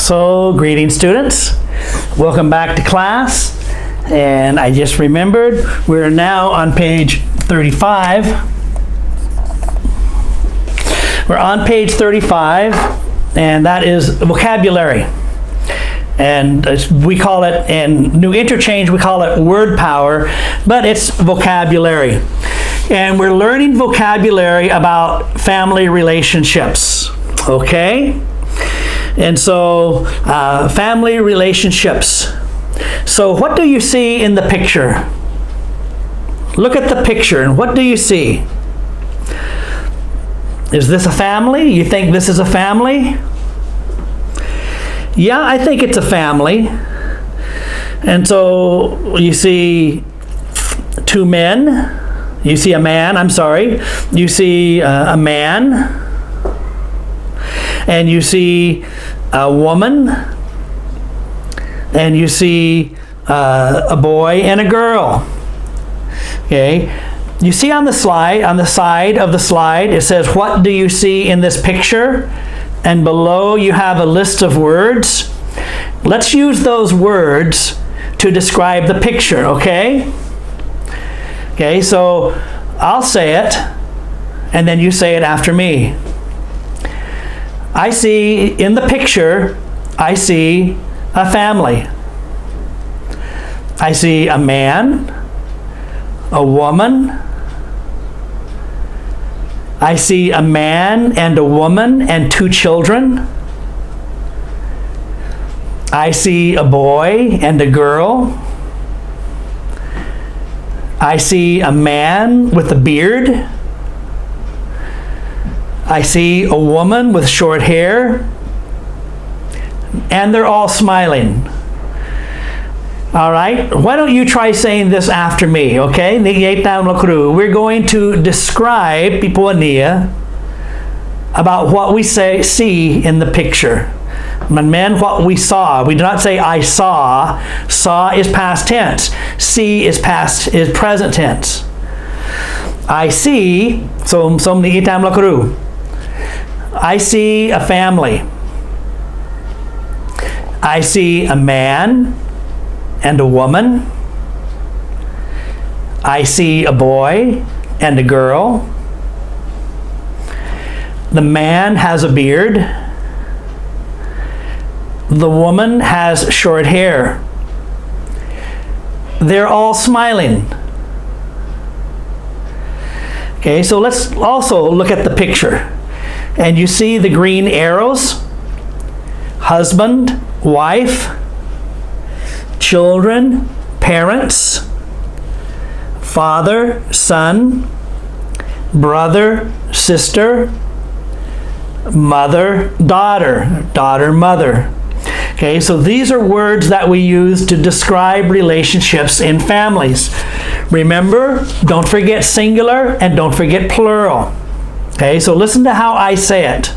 So, greetings students. Welcome back to class. And I just remembered we're now on page 35. We're on page 35, and that is vocabulary. And we call it, in New Interchange, we call it word power, but it's vocabulary. And we're learning vocabulary about family relationships, okay? And so, family relationships. So what do you see in the picture? Look at the picture, and what do you see? Is this a family? You think this is a family? Yeah, I think it's a family. And so you see two men. You see a man, I'm sorry. You see a man. And you see a woman. And you see a boy and a girl. Okay. You see on the slide, on the side of the slide, it says, what do you see in this picture? And below you have a list of words. Let's use those words to describe the picture, okay? Okay, so I'll say it, and then you say it after me. I see, in the picture, I see a family. I see a man, a woman. I see a man and a woman and two children. I see a boy and a girl. I see a man with a beard. I see a woman with short hair. And they're all smiling. All right, why don't you try saying this after me, okay? We're going to describe about what we see in the picture. Men, what we saw. We do not say I saw. Saw is past tense. See is present tense. I see, I see a family. I see a man and a woman. I see a boy and a girl. The man has a beard. The woman has short hair. They're all smiling. Okay, so let's also look at the picture. And you see the green arrows? Husband, wife, children, parents, father, son, brother, sister, mother, daughter, daughter, mother. Okay, so these are words that we use to describe relationships in families. Remember, don't forget singular and don't forget plural. Okay, so listen to how I say it.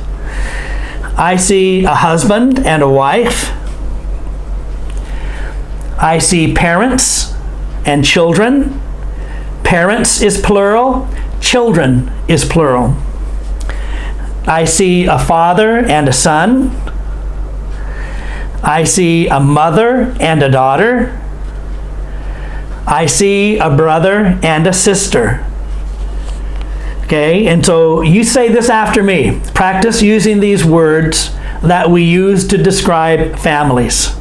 I see a husband and a wife. I see parents and children. Parents is plural. Children is plural. I see a father and a son. I see a mother and a daughter. I see a brother and a sister. Okay, and so you say this after me. Practice using these words that we use to describe families.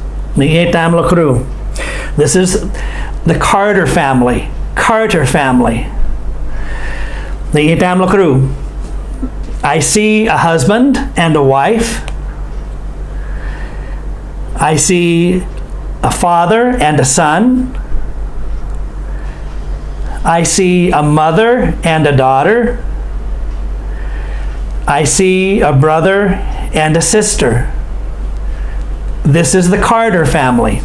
This is the Carter family. Carter family. I see a husband and a wife. I see a father and a son. I see a mother and a daughter. I see a brother and a sister. This is the Carter family.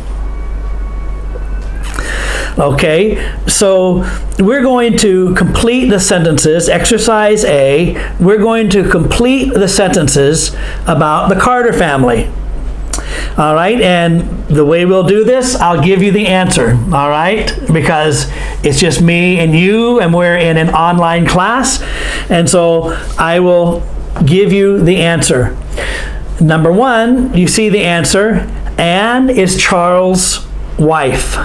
Okay, so we're going to complete the sentences. Exercise A, we're going to complete the sentences about the Carter family. All right, and the way we'll do this, I'll give you the answer, all right? Because it's just me and you, and we're in an online class, and so I will give you the answer. Number 1, you see the answer. Anne is Charles' wife.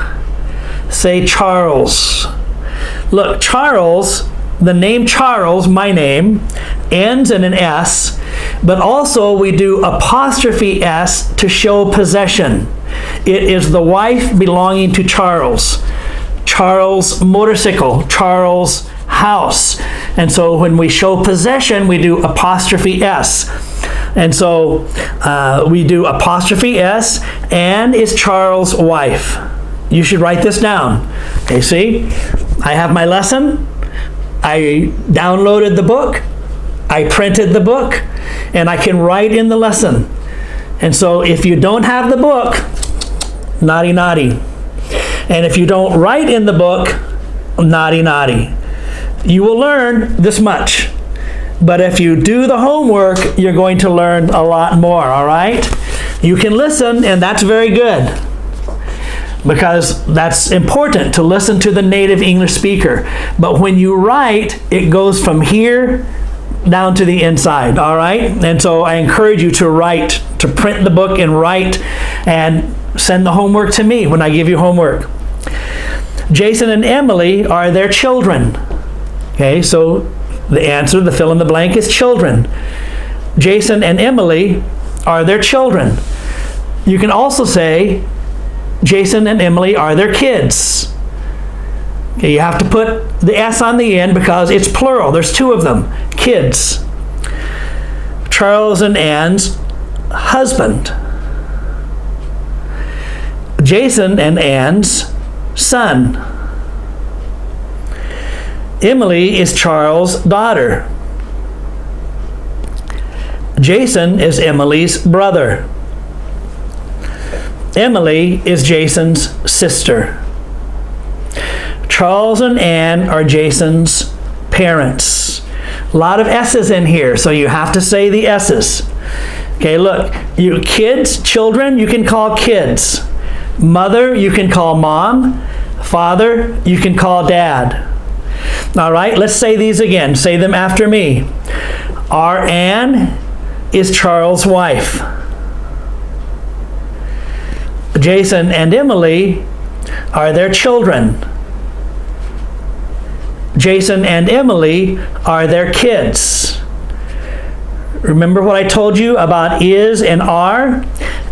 Say Charles. Look, Charles, the name Charles, my name, ends in an S, but also we do apostrophe S to show possession. It is the wife belonging to Charles. Charles' motorcycle, Charles' house. And so when we show possession, we do apostrophe S. And so we do apostrophe S, and is Charles' wife. You should write this down. Okay, see? I have my lesson. I downloaded the book. I printed the book. And I can write in the lesson. And so if you don't have the book, naughty, naughty. And if you don't write in the book, naughty, naughty. You will learn this much. But if you do the homework, you're going to learn a lot more, all right? You can listen, and that's very good, because that's important to listen to the native English speaker. But when you write, it goes from here down to the inside, all right? And so I encourage you to write, to print the book and write, and send the homework to me when I give you homework. Jason and Emily are their children. Okay, so the answer, the fill in the blank, is children. Jason and Emily are their children. You can also say Jason and Emily are their kids. Okay, you have to put the S on the end because it's plural. There's 2 of them. Kids. Charles and Anne's husband. Jason and Anne's son. Emily is Charles' daughter. Jason is Emily's brother. Emily is Jason's sister. Charles and Anne are Jason's parents. A lot of S's in here, so you have to say the S's. Okay, look, you kids, children, you can call kids. Mother, you can call mom. Father, you can call dad. All right, let's say these again. Say them after me. Our Anne is Charles' wife. Jason and Emily are their children. Jason and Emily are their kids. Remember what I told you about is and are?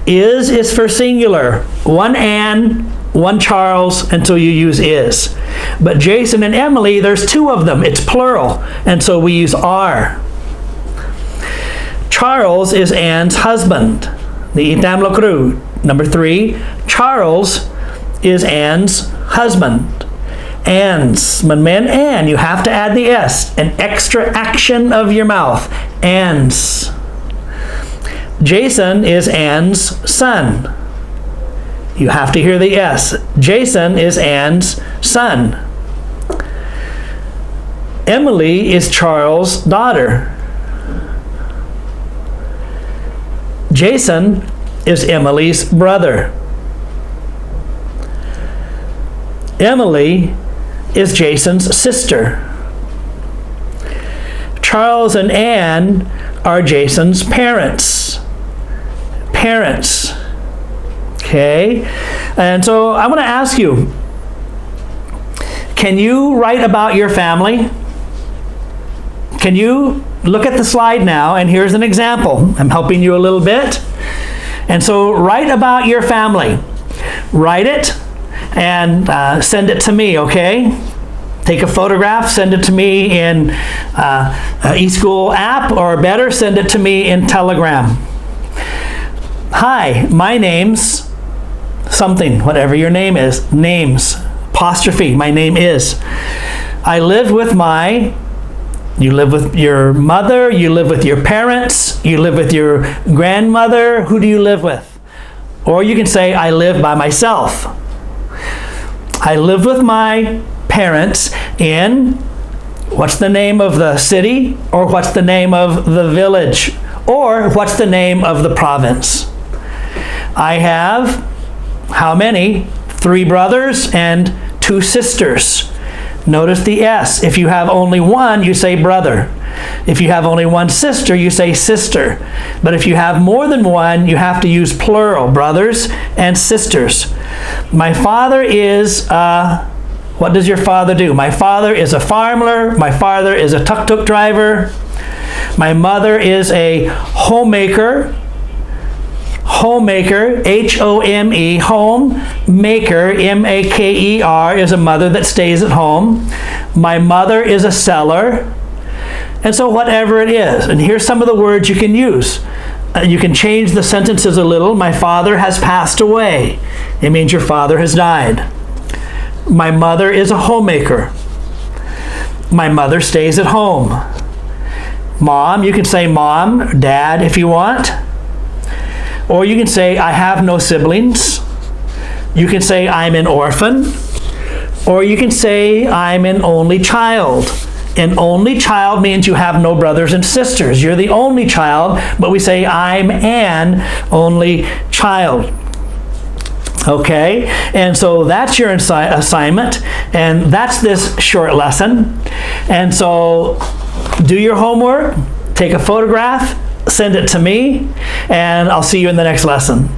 Is for singular. One Anne, one Charles, until you use is. But Jason and Emily, there's 2 of them. It's plural. And so we use are. Charles is Anne's husband. Number 3, Charles is Anne's husband. Anne's, men, Anne. You have to add the S. An extra action of your mouth. Anne's. Jason is Anne's son. You have to hear the S. Jason is Anne's son. Emily is Charles' daughter. Jason is Emily's brother. Emily is Jason's sister. Charles and Anne are Jason's parents. Parents. Okay? And so I want to ask you, can you write about your family? Can you look at the slide now, and here's an example. I'm helping you a little bit. And so write about your family. Write it and send it to me, okay? Take a photograph, send it to me in eSchool app, or better, send it to me in Telegram. Hi, my name's something, whatever your name is. Names, apostrophe, my name is. I live with my, you live with your mother, you live with your parents, you live with your grandmother. Who do you live with? Or you can say, I live by myself. I live with my parents in, what's the name of the city? Or what's the name of the village? Or what's the name of the province? I have, how many? 3 brothers and 2 sisters. Notice the S. If you have only one, you say brother. If you have only one sister, you say sister. But if you have more than one, you have to use plural, brothers and sisters. My father is, what does your father do? My father is a farmer. My father is a tuk-tuk driver. My mother is a homemaker. Homemaker, H-O-M-E, home maker, M-A-K-E-R, is a mother that stays at home. My mother is a seller. And so whatever it is. And here's some of the words you can use. You can change the sentences a little. My father has passed away. It means your father has died. My mother is a homemaker. My mother stays at home. Mom, you can say mom, dad if you want. Or you can say, I have no siblings. You can say, I'm an orphan. Or you can say, I'm an only child. An only child means you have no brothers and sisters. You're the only child, but we say, I'm an only child. Okay? And so that's your assignment, and that's this short lesson. And so do your homework, take a photograph, send it to me, and I'll see you in the next lesson.